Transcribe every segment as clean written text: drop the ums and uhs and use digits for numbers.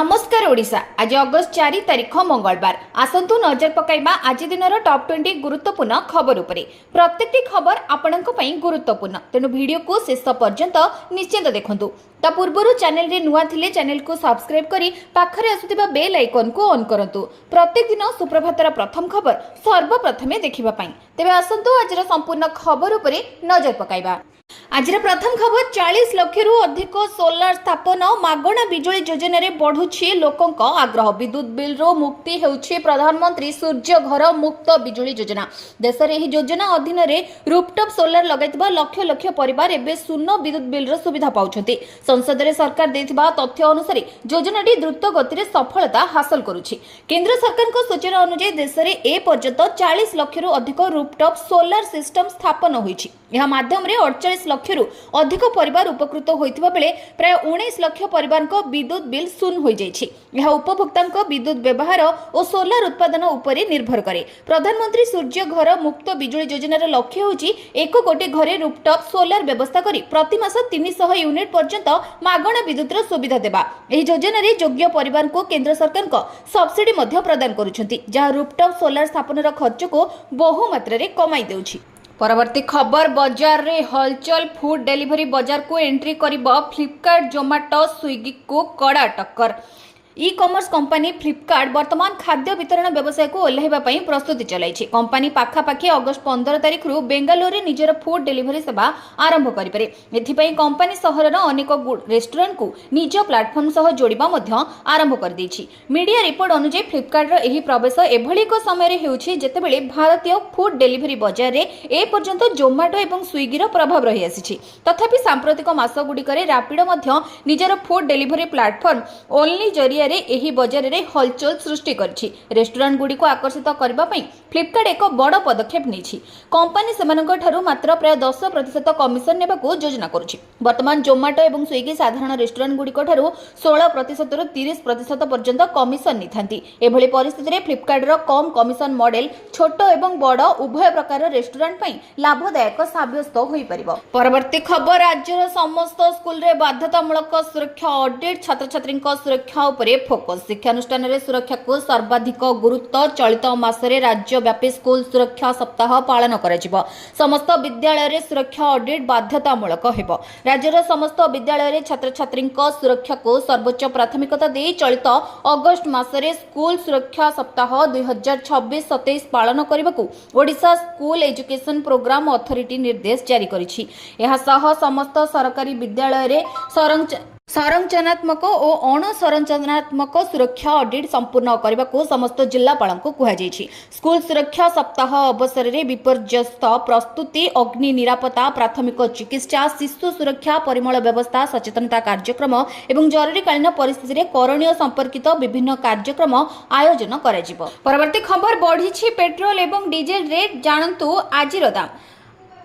नमस्कार ओडिशा। आज अगस्त 4 तारिख मंगलवार। आसंतु नजर पकाइबा आज दिनर टॉप 20 गुरुत्वपूर्ण खबर उपरे। प्रत्येकटी खबर आपणक पई गुरुत्वपूर्ण, तेणु वीडियो को शेष पर्यंत निश्चित देखंतु। ता पूर्वरु चैनल रे नुआ थिले चैनल को सब्सक्राइब करी पाखरे आसुथिबा बेल आइकन को ऑन करंतु। प्रत्येक दिन सुप्रभातर प्रथम खबर सर्वप्रथमे देखिबा पई। तेबे आसंतु आजर संपूर्ण खबर उपरे नजर पकाइबा। आज प्रथम खबर 40 लाख रु अधिक सोलार स्थापन मागणा बिजुली योजना रे बढ़ुछि लोकंक आग्रह। विद्युत बिल रो मुक्ति हेउछि प्रधानमंत्री सूर्य घर मुक्त बिजुली योजना। देश रे एही योजना अधीन रे रूफटॉप सोलार लगाइतबा लक्ष लक्ष परिवार एबे शून्य विद्युत बिल रो सुविधा पाउछथि। संसद रे सरकार देथिबा तथ्य अनुसार योजनाटी द्रुत गति रे सफलता हासिल करूछि। केंद्र सरकार को सूचना अनुसार देश रे ए पर्यंत 40 लाख रु अधिक रूफटॉप सोलार सिस्टम स्थापन होईछि। यह माध्यम रे 48 लाख रु अधिक परिवार उपकृत होइतिबा बेले प्राय 19 लाख परिवार को विद्युत बिल शून्य होई जाइछि। यह उपभोक्ता विद्युत व्यवहार और सोलार उत्पादन उपरे निर्भर करे। प्रधानमंत्री सूर्य घर मुक्त बिजुली योजनार लक्ष्य होछि 1 कोटी घरे रूफटॉप सोलार व्यवस्था करी प्रति मास 300 यूनिट पर्यंत मागणा विद्युत सुविधा देबा। एही योजना रे योग्य परिवार को केंद्र सरकार को सब्सिडी मध्य प्रदान करूछंती, जहां रूफटॉप सोलार स्थापन खर्च को बहु मात्रा रे कमाई देउछि। परवर्ती खबर बाजार रे हलचल। फूड डिलीवरी बाजार को एंट्री करिबो फ्लिपकार्ट, जोमाटो, स्विगी को कड़ा टक्कर। ई कॉमर्स कंपनी फ्लिपकार्ट वर्तमान खाद्य वितरण व्यवसाय को ओल्हाइबा पई प्रस्तुति चलाइछि। कंपनी पाखापाखि अगस्त 15 तारिख रु बेंगालुरु रे निजर फूड डिलीवरी सेवा आरंभ करिपारे। एथि पई कंपनी शहरर अनेक रेस्टोरेंट को निज प्लेटफॉर्म सह जोड़िबा मध्य आरंभ कर दैछि। मीडिया रिपोर्ट अनुसार फ्लिपकार्ट रो एही प्रवेश एभली एक समय रे हेउछि जेतेबेले भारतीय फूड डिलीवरी बाजार रे ए पर्यंत जोमाटो एवं स्विगी रो प्रभाव रहि आसिछि। तथापि सांप्रतिक मास गुडी करे रैपिडो मध्य निजर फूड डिलीवरी प्लेटफॉर्म ओनली जरिया रे एही बाजार रे हलचल सृष्टि करछि। रेस्टोरेंट गुडी को आकर्षित करबा पई फ्लिपकार्ट एक बड़ पदक्षेप नेछि। कंपनी सेमानक ठारू मात्र प्राय 10% कमिशन नेबाको योजना करूछि। वर्तमान जोमाटो एवं स्विगी साधारण रेस्टोरेंट गुडी को ठारू 16% रु 30% पर्यंत कमिशन निथांती। एभली परिस्थिति रे फ्लिपकार्ट रो कम कमिशन मॉडल छोट एवं बड़ उभय प्रकार रेस्टोरेंट पई लाभदायक साब्यस्त होई परिबो। परवर्ती खबर राज्यर समस्त स्कूल रे बाध्यतामूलक सुरक्षा ऑडिट। छात्र छात्रीक सुरक्षा उपरे फोकस। शिक्षानुष्ठान रे सुरक्षा को सर्वाधिक गुरुत्व। चलित मासरे राज्यव्यापी स्कूल सुरक्षा सप्ताह पालन कराजिबो। समस्त विद्यालय रे सुरक्षा ऑडिट बाध्यतामूलक हेबो। राज्यर समस्त विद्यालय रे छात्र छात्रीक सुरक्षा को सर्वोच्च प्राथमिकता दे चलित अगस्त मासरे स्कूल सुरक्षा सप्ताह 2026-27 पालन करबाकू Odisha school education programme authority निर्देश जारी करिछि। एहा सह समस्त सरकारी विद्यालय रे संरचनात्मक और अणसंरचनात्मक सुरक्षा ऑडिट संपूर्ण करने को समस्त जिलापाल को कहुଯାଇଛି। स्कूल सुरक्षा सप्ताह अवसर में विपर्यस्त प्रस्तुति, अग्नि निरापत्ता, प्राथमिक चिकित्सा, शिशु सुरक्षा, परिमल व्यवस्था, सचेतनता कार्यक्रम एवं जरूरीकालीन परिस्थिति में करणीय संपर्कित विभिन्न कार्यक्रम आयोजन कराजिबो। परवर्ती खबर बढ़ी पेट्रोल एवं डीजेल रेट। जानतु आजिर दाम।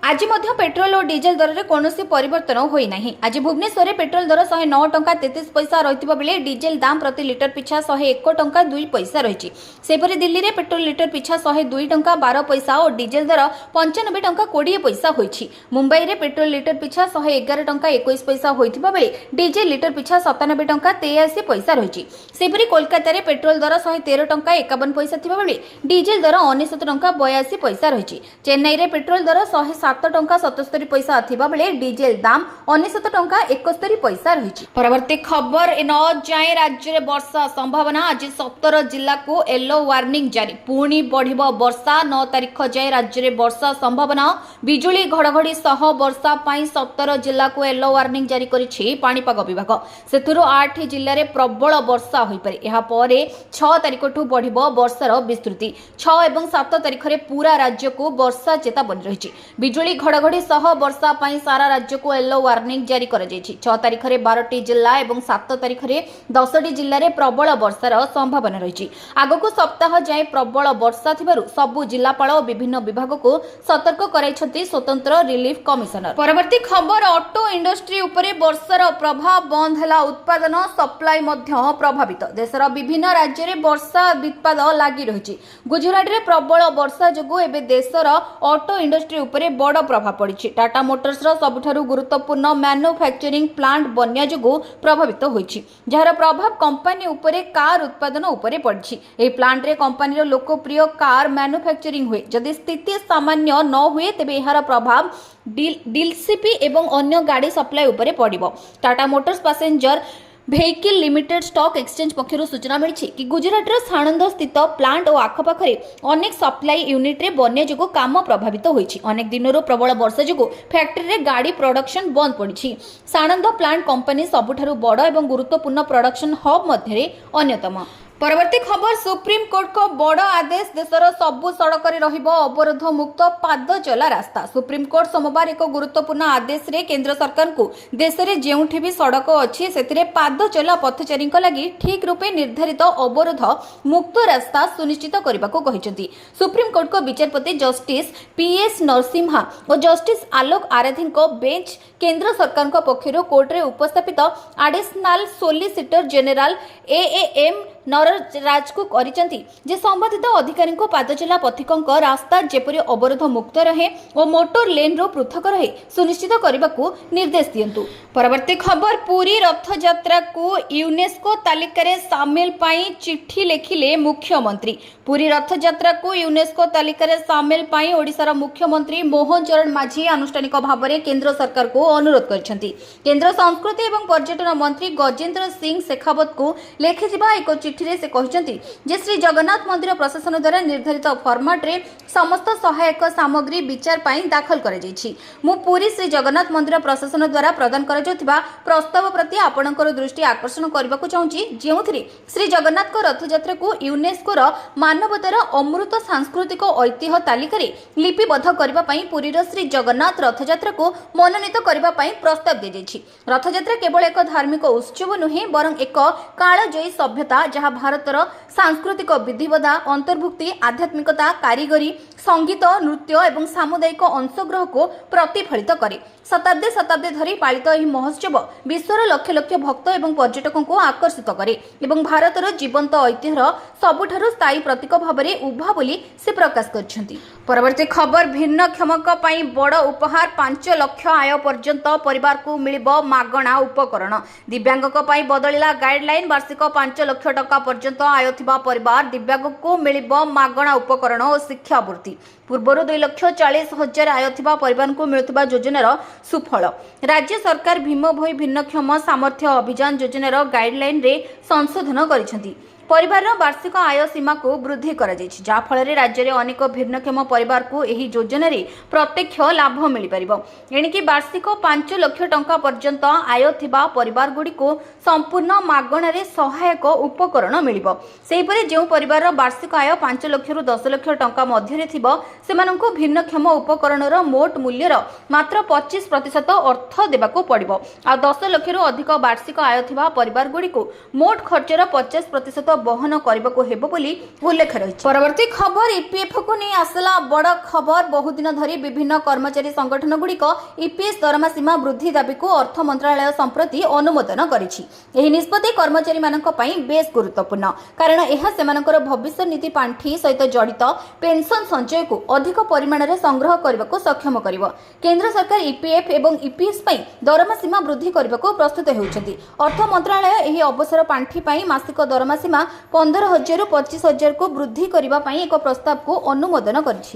आज मध्य पेट्रोल और डीजेल दर रे कोनोसी परिवर्तन होई नाही। आज भुवनेश्वर पेट्रोल दर 109 टंका 33 पैसा रहितबा बेले डीजेल दाम प्रति लिटर पिछा 101 टंका 2 पैसा रहिछि। सेपरि दिल्ली रे पेट्रोल लिटर पिछा 102 टंका 12 पैसा और डीजेल दर 95 टंका 20 पैसा होइछि। मुंबई रे पेट्रोल लिटर पिछा 111 टंका 21 पैसा होइतिबा बेले डीजेल लिटर पिछा 97 टंका 83 पैसा रहिछि। सेपरि कोलकाता रे पेट्रोल दर 113 टंका 51 पैसा थिबा बेले डीजेल दर 99 टंका 82 पैसा रहिछि। चेन्नई रे पेट्रोल दर 107 टंका 77 पैसा थिबा बेले डीजेल दाम 99 टंका 71 पैसा रहिछि। परवर्ती खबर इन जाय राज्य रे वर्षा संभावना। आज 17 जिला को येलो वार्निंग जारी। पुणी बढ़िबो वर्षा। 9 तारिख जाय राज्य रे वर्षा संभावना। बिजुली घड़घड़ी सह वर्षा पाई 17 जिला को येलो वार्निंग जारी करिछि पाणीपाग विभाग। सेथुरो 8 जिल्ला रे प्रबल वर्षा होई पारे। एहा परे 6 तारिख ठु बढ़िबो वर्षार विस्तृति। 6 एवं 7 तारिख रे पूरा राज्य को वर्षा चेतावनी रहिछि। बिजुली घड़घड़ी सह वर्षा पाई सारा राज्य को येलो वार्निंग जारी करा जायछि। 6 तारिख रे 12टी जिल्ला एवं 7 तारिख रे 10टी जिल्ला रे प्रबल वर्षार संभावना रहिछि। आगको सप्ताह जाय प्रबल वर्षा थिबारु सबु जिल्लापाल और विभिन्न विभाग को सतर्क कराइछथि स्वतंत्र रिलीफ कमिशनर। परवर्ती खबर ऑटो इंडस्ट्री उपरे वर्षार प्रभाव। बंद हैला उत्पादन, सप्लाई मध्य प्रभावित। देशर विभिन्न राज्य रे वर्षा वित्पाद लागि रहिछि। गुजरात रे प्रबल वर्षा जोगु एबे देशर ऑटो इंडस्ट्री उपरे बड़ प्रभाव पड़ी। टाटा मोटर्स सबुठारु गुरुत्वपूर्ण मैन्युफैक्चरिंग प्लांट बन्या जोगु प्रभावित होइछि, जार प्रभाव कंपनी उपरे कार उत्पादन उपरे पड़ी। एही प्लांट रे कंपनी लोकप्रिय कार मैन्युफैक्चरिंग हुए। जदि स्थिति सामान्य न हुए तेबे एहार प्रभाव डीएलसीपी एवं अन्य गाड़ी सप्लाई उपरे पड़िबो। Tata Motors Passenger Vehicle Limited stock exchange पक्षर सूचना मिली कि गुजरात साणंद स्थित प्लांट और आखपाखे अनेक सप्लाई यूनिट रे बन्या जोगु काम प्रभावित होइछि। अनेक दिनर प्रबल वर्षा जोगु फैक्ट्री रे गाड़ी प्रोडक्शन बंद पड़ी। साणंद प्लांट कंपनी सबुठारु बड़ और गुरुत्वपूर्ण प्रोडक्शन हब मध्य अन्यतम। परवर्ती खबर, सुप्रीम कोर्ट को बड़ आदेश, देशर सबु सड़क अवरोध मुक्त पाद चला रास्ता। सुप्रीम कोर्ट सोमवार एक गुरुत्वपूर्ण आदेश रे केंद्र सरकार को देश में जेउठी भी सड़क अच्छी से पाद चला पथचारी लगी ठीक रूपे निर्धारित अवरोध मुक्त रास्ता सुनिश्चित करने को कहिसेंती। सुप्रीम कोर्ट को विचारपति जस्टिस पीएस नरसिम्हा और जस्टिस आलोक आराधी बेंच केंद्र सरकार पक्षर कोर्ट रे उपस्थापित एडिशनल सोलिसिटर जनरल एएम नरराज को करिसेंती जे संबंधित अधिकारी को पादचला पथिकों रास्ता जेपरि अवरोध मुक्त रहे और मोटर लेन रो पृथक रहे सुनिश्चित करने को निर्देश दियंतु। परवर्ती खबर, पुरी रथ यात्रा को यूनेस्को तालिका रे शामिल पाई चिट्ठी लिखिले मुख्यमंत्री। पुरी रथ यात्रा को यूनेस्को तालिका रे शामिल पाई ओडिशार मुख्यमंत्री मोहन चरण माझी आनुष्ठानिक भाव में केंद्र सरकार को अनुरोध करछंती। केंद्र संस्कृति एवं पर्यटन मंत्री गजेंद्र सिंह शेखावत को लिखिथिबा एक चिट्ठी रे से कहछंती जे श्री जगन्नाथ मंदिर प्रशासन द्वारा निर्धारित फॉर्मेट रे समस्त सहायक सामग्री विचार पाई दाखल कर जाइछि। मु पुरी श्री जगन्नाथ मंदिर प्रशासन द्वारा प्रदान कर जाउथिबा प्रस्ताव प्रति आपणकर दृष्टि आकर्षण करबा को चाहूछि, जेउथिरे श्री जगन्नाथ को रथ यात्रा को यूनेस्को रो मानवतार अमृत सांस्कृतिक ऐतिह्य तालिका रे लिपिबद्ध करबा पई पुरी रो श्री जगन्नाथ रथ यात्रा को मनोनीत करबा पई प्रस्ताव दे जाइछि। रथ यात्रा केवल एक धार्मिक उत्सव नुहे बरं एक कालजयी सभ्यता जहां भारतर सांस्कृतिक विधिवता अंतर्भुक्ति आध्यात्मिकता कारीगरी संगीत नृत्य एवं सामुदायिक अंशग्रह को प्रतिफलित करे। शताब्दी शताब्दी धरी पालित यह महोत्सव विश्वर लक्ष लक्ष भक्त एवं पर्यटकों को आकर्षित करे एवं भारतर जीवंत ऐतिह्यर सबुठारु स्थायी प्रतीक भाव में उभा बोली से प्रकाश करछंती। परवर्ती खबर, भिन्नक्षमक पई बड़ उपहार 5 लाख आय पर्यंत परिवार को मिलिबो मागणा उपकरण। दिव्यांगक पई बदलिला गाइडलाइन, वार्षिक 5 लाख टका पर्यंत आय थिबा परिवार दिव्यांग को मिलिबो मागणा उपकरण और शिक्षावृत्ति। पूर्वर 2,40,000 आय थिबा परिवार को मिलुथिबा योजनार सुफल। राज्य सरकार भीम भोई भिन्नक्षम सामर्थ्य अभियान योजनार गाइडलाइन रे संशोधन करिसेंती। परिवार वार्षिक आय सीमा को वृद्धि कर जाफल राज्य में अनेक भिन्नक्षम परिवार को यह योजना प्रत्यक्ष लाभ मिल पार। एणिकी वार्षिक 5 लाख टंका पर्यंत आय थिबा परिवार गुड़ी को संपूर्ण मागणारे सहायक उपकरण मिल। जो परिवार वार्षिक आय 5 लाख रु 10 लाख टंका मध्य सेमानंकु भिन्नक्षम उपकरणर मोट मूल्यर मात्र 25% अर्थ देबाको पड़िबो। आ 10 लाख रु अधिक वार्षिक आय थिबा परिवार गुड़ी को मोट खर्चर 50% बहन करने को हेबो बोली उल्लेख रही। परवर्ती खबर, ईपीएफ को नहीं आसला बड़ खबर। बहु दिन धरी विभिन्न कर्मचारी संगठन गुड़िक ईपीएस दरमा सीमा वृद्धि दाबी को अर्थ मंत्रालय संप्रति अनुमोदन करिछि। एही निष्पत्ति कर्मचारी मानक पई बेस गुरुत्वपूर्ण, कारण यह सेमानकर भविष्य नीति पांठी सहित जड़ित पेंशन संचय को अधिक परिमाण में संग्रह करने को सक्षम करिवो। केंद्र सरकार ईपीएफ एवं ईपीएस पई दरमा सीमा वृद्धि करने को प्रस्तुत होउछंती। अर्थ मंत्रालय एही अवसर पांठी पई मासिक दरमा सीमा 15,000 रु 25,000 को वृद्धि करने एक प्रस्ताव को अनुमोदन करिछि।